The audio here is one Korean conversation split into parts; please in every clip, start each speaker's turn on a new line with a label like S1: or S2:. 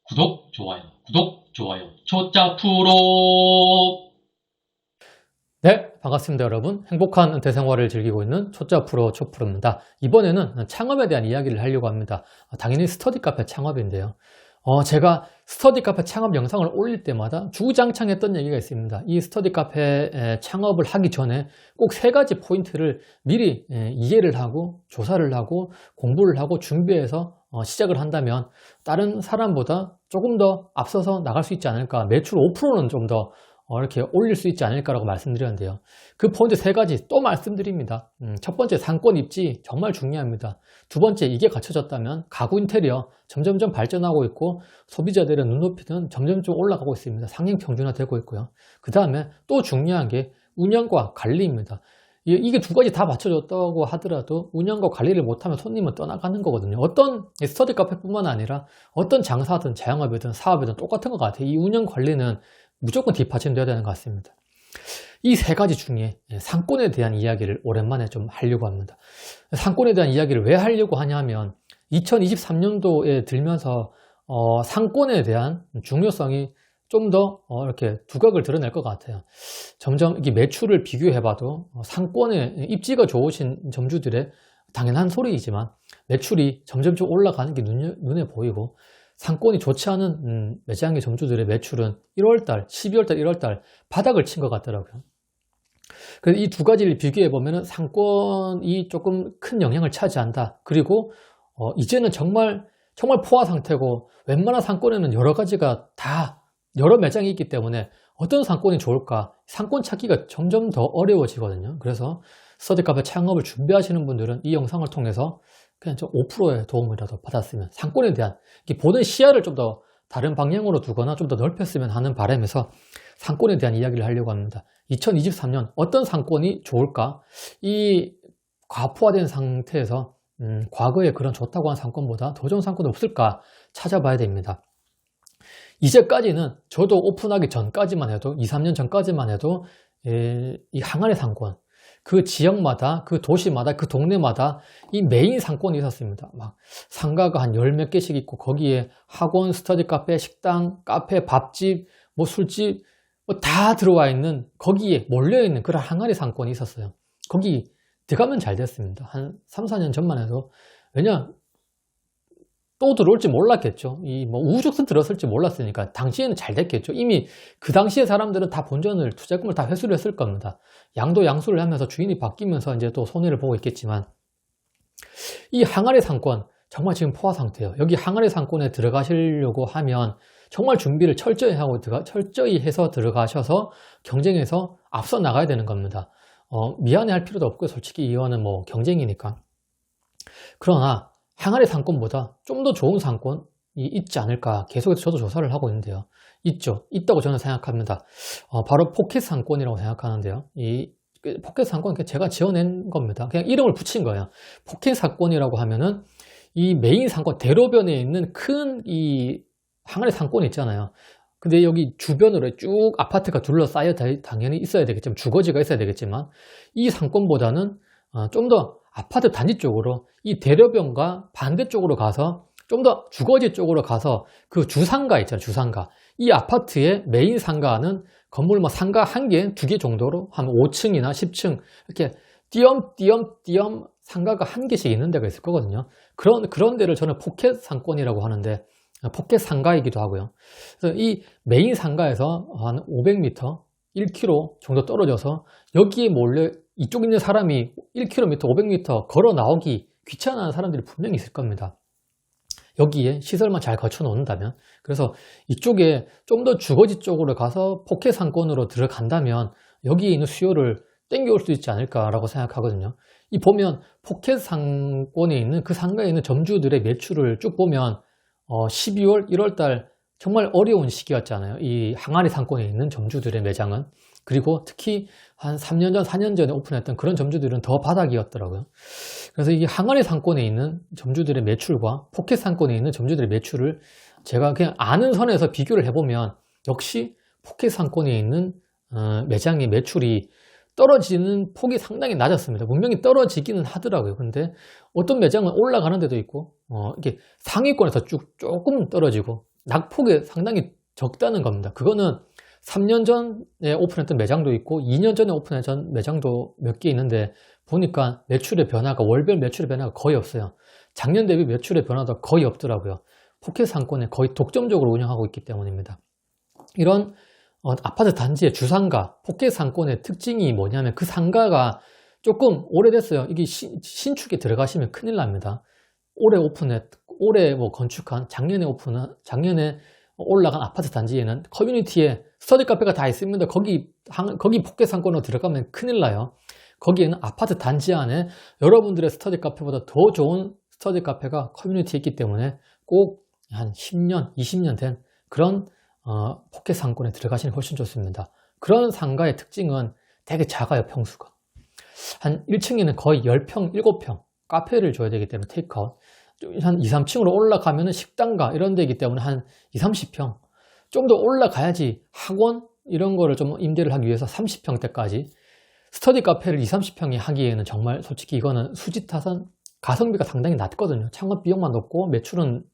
S1: 구독, 좋아요, 초짜 프로!
S2: 네, 반갑습니다, 여러분. 행복한 은퇴 생활을 즐기고 있는 초짜 프로 초프로입니다. 이번에는 창업에 대한 이야기를 하려고 합니다. 당연히 스터디 카페 창업인데요. 제가 스터디 카페 창업 영상을 올릴 때마다 주구장창 했던 얘기가 있습니다. 이 스터디 카페 창업을 하기 전에 꼭 세 가지 포인트를 미리 이해를 하고 조사를 하고 공부를 하고 준비해서 시작을 한다면 다른 사람보다 조금 더 앞서서 나갈 수 있지 않을까. 매출 5%는 좀 더 이렇게 올릴 수 있지 않을까라고 말씀드렸는데요. 그 포인트 세 가지 또 말씀드립니다. 첫 번째, 상권 입지 정말 중요합니다. 두 번째, 이게 갖춰졌다면 가구 인테리어 점점점 발전하고 있고 소비자들의 눈높이는 점점점 올라가고 있습니다. 상행 평준화되고 있고요. 그 다음에 또 중요한 게 운영과 관리입니다. 이게 두 가지 다 맞춰졌다고 하더라도 운영과 관리를 못하면 손님은 떠나가는 거거든요. 어떤 스터디 카페뿐만 아니라 어떤 장사든 자영업이든 사업이든 똑같은 것 같아요. 이 운영 관리는 무조건 뒷받침되어야 되는 것 같습니다. 이 세 가지 중에 상권에 대한 이야기를 오랜만에 좀 하려고 합니다. 상권에 대한 이야기를 왜 하려고 하냐면 2023년도에 들면서 상권에 대한 중요성이 좀 더 이렇게 두각을 드러낼 것 같아요. 점점 이게 매출을 비교해봐도 상권에 입지가 좋으신 점주들의 당연한 소리이지만 매출이 점점 올라가는 게 눈에 보이고 상권이 좋지 않은 매장의 점주들의 매출은 1월달, 12월달, 1월달 바닥을 친 것 같더라고요. 그래서 이 두 가지를 비교해보면 상권이 조금 큰 영향을 차지한다. 그리고 이제는 정말 포화 상태고 웬만한 상권에는 여러 가지가 다 여러 매장이 있기 때문에 어떤 상권이 좋을까? 상권 찾기가 점점 더 어려워지거든요. 그래서 스터디 카페 창업을 준비하시는 분들은 이 영상을 통해서 그냥 좀 5%의 도움이라도 받았으면 상권에 대한 보는 시야를 좀 더 다른 방향으로 두거나 좀 더 넓혔으면 하는 바람에서 상권에 대한 이야기를 하려고 합니다. 2023년 어떤 상권이 좋을까? 이 과포화된 상태에서 과거에 그런 좋다고 한 상권보다 더 좋은 상권이 없을까 찾아봐야 됩니다. 이제까지는 저도 오픈하기 전까지만 해도 2, 3년 전까지만 해도 이 항아리 상권 그 지역마다 그 도시마다 그 동네마다 이 메인 상권이 있었습니다. 막 상가가 한 열 몇 개씩 있고 거기에 학원, 스터디 카페, 식당, 카페, 밥집, 뭐 술집 뭐 다 들어와 있는 거기에 몰려 있는 그런 항아리 상권이 있었어요. 거기 들어가면 잘 됐습니다. 한 3, 4년 전만 해도 왜냐 또 들어올지 몰랐겠죠. 이 뭐 우후죽순 들었을지 몰랐으니까 당시에는 잘 됐겠죠. 이미 그 당시에 사람들은 다 본전을 투자금을 다 회수를 했을 겁니다. 양도 양수를 하면서 주인이 바뀌면서 이제 또 손해를 보고 있겠지만 이 항아리 상권 정말 지금 포화 상태예요. 여기 항아리 상권에 들어가시려고 하면 정말 준비를 철저히 해서 들어가셔서 경쟁에서 앞서 나가야 되는 겁니다. 미안해할 필요도 없고요. 솔직히 이거는 뭐 경쟁이니까. 그러나 항아리 상권보다 좀 더 좋은 상권이 있지 않을까 계속해서 저도 조사를 하고 있는데요. 있다고 저는 생각합니다. 바로 포켓 상권이라고 생각하는데요. 이 포켓 상권 제가 지어낸 겁니다. 그냥 이름을 붙인 거예요. 포켓 상권이라고 하면은 이 메인 상권 대로변에 있는 큰 이 항아리 상권이 있잖아요. 근데 여기 주변으로 쭉 아파트가 둘러싸여 당연히 있어야 되겠지만 주거지가 있어야 되겠지만 이 상권보다는 좀 더 아파트 단지 쪽으로 이 대로변과 반대쪽으로 가서 좀 더 주거지 쪽으로 가서 그 주상가 있잖아요. 주상가. 이 아파트의 메인 상가는 건물 뭐 상가 한 개, 두 개 정도로 한 5층이나 10층 이렇게 띄엄띄엄 상가가 한 개씩 있는 데가 있을 거거든요. 그런 데를 저는 포켓 상권이라고 하는데 포켓 상가이기도 하고요. 그래서 이 메인 상가에서 한 500m, 1km 정도 떨어져서 여기에 몰려 이쪽 있는 사람이 1km, 500m 걸어 나오기 귀찮아하는 사람들이 분명히 있을 겁니다. 여기에 시설만 잘 갖춰 놓는다면. 그래서 이쪽에 좀 더 주거지 쪽으로 가서 포켓 상권으로 들어간다면 여기에 있는 수요를 땡겨올 수 있지 않을까라고 생각하거든요. 이 보면 포켓 상권에 있는 그 상가에 있는 점주들의 매출을 쭉 보면 12월, 1월 달 정말 어려운 시기였잖아요. 이 항아리 상권에 있는 점주들의 매장은. 그리고 특히 한 3년 전, 4년 전에 오픈했던 그런 점주들은 더 바닥이었더라고요. 그래서 이 항아리 상권에 있는 점주들의 매출과 포켓 상권에 있는 점주들의 매출을 제가 그냥 아는 선에서 비교를 해보면 역시 포켓 상권에 있는 매장의 매출이 떨어지는 폭이 상당히 낮았습니다. 분명히 떨어지기는 하더라고요. 근데 어떤 매장은 올라가는 데도 있고 이게 상위권에서 조금 떨어지고 낙폭이 상당히 적다는 겁니다. 그거는 3년 전에 오픈했던 매장도 있고 2년 전에 오픈했던 매장도 몇 개 있는데 보니까 매출의 변화가 월별 매출의 변화가 거의 없어요. 작년 대비 매출의 변화도 거의 없더라고요. 포켓 상권에 거의 독점적으로 운영하고 있기 때문입니다. 이런 아파트 단지의 주상가, 포켓 상권의 특징이 뭐냐면 그 상가가 조금 오래됐어요. 이게 신축에 들어가시면 큰일 납니다. 올해 뭐 건축한 작년에 올라간 아파트 단지에는 커뮤니티에 스터디 카페가 다 있습니다. 거기 포켓 상권으로 들어가면 큰일 나요. 거기에는 아파트 단지 안에 여러분들의 스터디 카페보다 더 좋은 스터디 카페가 커뮤니티에 있기 때문에 꼭 한 10년, 20년 된 그런 포켓 상권에 들어가시는 게 훨씬 좋습니다. 그런 상가의 특징은 되게 작아요, 평수가. 한 1층에는 거의 10평, 7평 카페를 줘야 되기 때문에 테이크아웃. 한 2, 3층으로 올라가면 식당가 이런 데이기 때문에 한 2, 30평. 좀 더 올라가야지 학원 이런 거를 좀 임대를 하기 위해서 30평대까지. 스터디 카페를 2, 30평이 하기에는 정말 솔직히 이거는 수지타산 가성비가 상당히 낮거든요. 창업 비용만 높고 매출은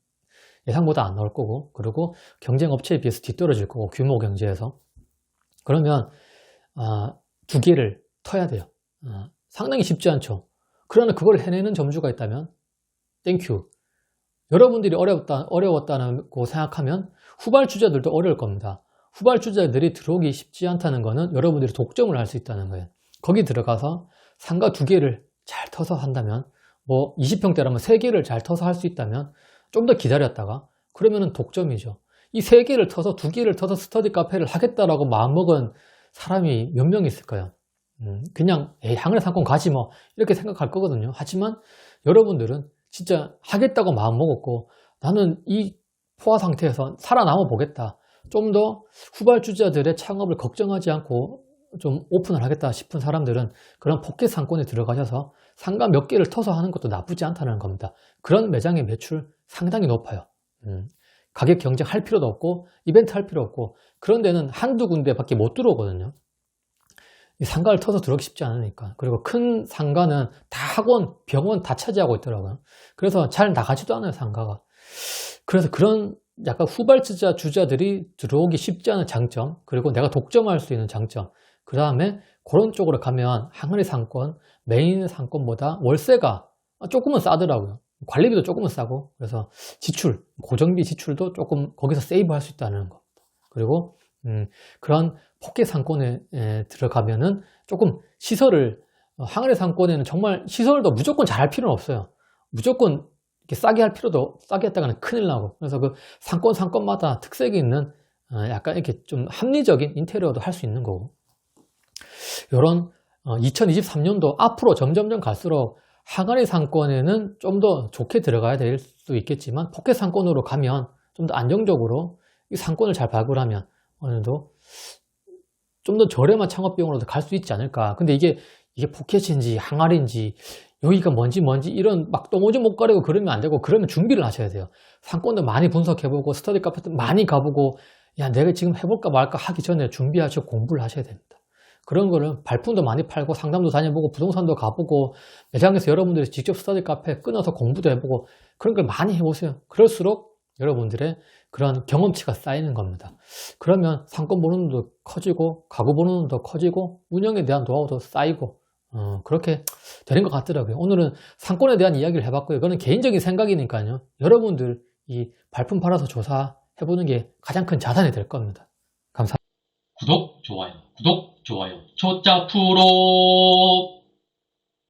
S2: 예상보다 안 나올 거고, 그리고 경쟁 업체에 비해서 뒤떨어질 거고, 규모 경제에서. 그러면 2개를 터야 돼요. 상당히 쉽지 않죠. 그러나 그걸 해내는 점주가 있다면 땡큐. 여러분들이 어려웠다고 생각하면 후발주자들도 어려울 겁니다. 후발주자들이 들어오기 쉽지 않다는 거는 여러분들이 독점을 할 수 있다는 거예요. 거기 들어가서 상가 2개를 잘 터서 한다면, 뭐 20평대라면 3개를 잘 터서 할 수 있다면 좀 더 기다렸다가 그러면은 독점이죠. 이 3개를 터서 2개를 터서 스터디 카페를 하겠다라고 마음먹은 사람이 몇 명 있을까요? 그냥 향을 상권 가지 뭐 이렇게 생각할 거거든요. 하지만 여러분들은 진짜 하겠다고 마음먹었고 나는 이 포화 상태에서 살아남아 보겠다. 좀 더 후발주자들의 창업을 걱정하지 않고 좀 오픈을 하겠다 싶은 사람들은 그런 포켓 상권에 들어가셔서 상가 몇 개를 터서 하는 것도 나쁘지 않다는 겁니다. 그런 매장의 매출 상당히 높아요. 가격 경쟁할 필요도 없고 이벤트 할 필요 없고 그런 데는 한두 군데밖에 못 들어오거든요. 이 상가를 터서 들어오기 쉽지 않으니까. 그리고 큰 상가는 다 학원, 병원 다 차지하고 있더라고요. 그래서 잘 나가지도 않아요, 상가가. 그래서 그런 약간 후발주자 주자들이 들어오기 쉽지 않은 장점, 그리고 내가 독점할 수 있는 장점, 그 다음에 그런 쪽으로 가면 항아리 상권, 메인 상권보다 월세가 조금은 싸더라고요. 관리비도 조금은 싸고, 그래서 지출, 고정비 지출도 조금 거기서 세이브 할 수 있다는 거. 그리고 그런 포켓 상권에 들어가면은 조금 시설을, 항아리 상권에는 정말 시설도 무조건 잘할 필요는 없어요. 무조건 이렇게 싸게 했다가는 큰일 나고. 그래서 그 상권마다 특색이 있는 약간 이렇게 좀 합리적인 인테리어도 할 수 있는 거고. 이런 2023년도 앞으로 점점점 갈수록 항아리 상권에는 좀 더 좋게 들어가야 될 수도 있겠지만 포켓 상권으로 가면 좀 더 안정적으로 이 상권을 잘 발굴하면 어느 정도 좀 더 저렴한 창업 비용으로도 갈 수 있지 않을까. 근데 이게 포켓인지 항아리인지 여기가 뭔지 이런 막 똥오줌 못 가리고 그러면 안 되고, 그러면 준비를 하셔야 돼요. 상권도 많이 분석해보고 스터디 카페도 많이 가보고, 야 내가 지금 해볼까 말까 하기 전에 준비하시고 공부를 하셔야 됩니다. 그런 거는 발품도 많이 팔고 상담도 다녀보고 부동산도 가보고 매장에서 여러분들이 직접 스터디 카페 끊어서 공부도 해보고 그런 걸 많이 해보세요. 그럴수록 여러분들의 그런 경험치가 쌓이는 겁니다. 그러면 상권 보는 눈도 커지고 가구 보는 눈도 커지고 운영에 대한 노하우도 쌓이고 그렇게 되는 것 같더라고요. 오늘은 상권에 대한 이야기를 해봤고요. 이거는 개인적인 생각이니까요. 여러분들 이 발품 팔아서 조사해보는 게 가장 큰 자산이 될 겁니다. 감사합니다.
S1: 구독, 좋아요, 초짜 프로.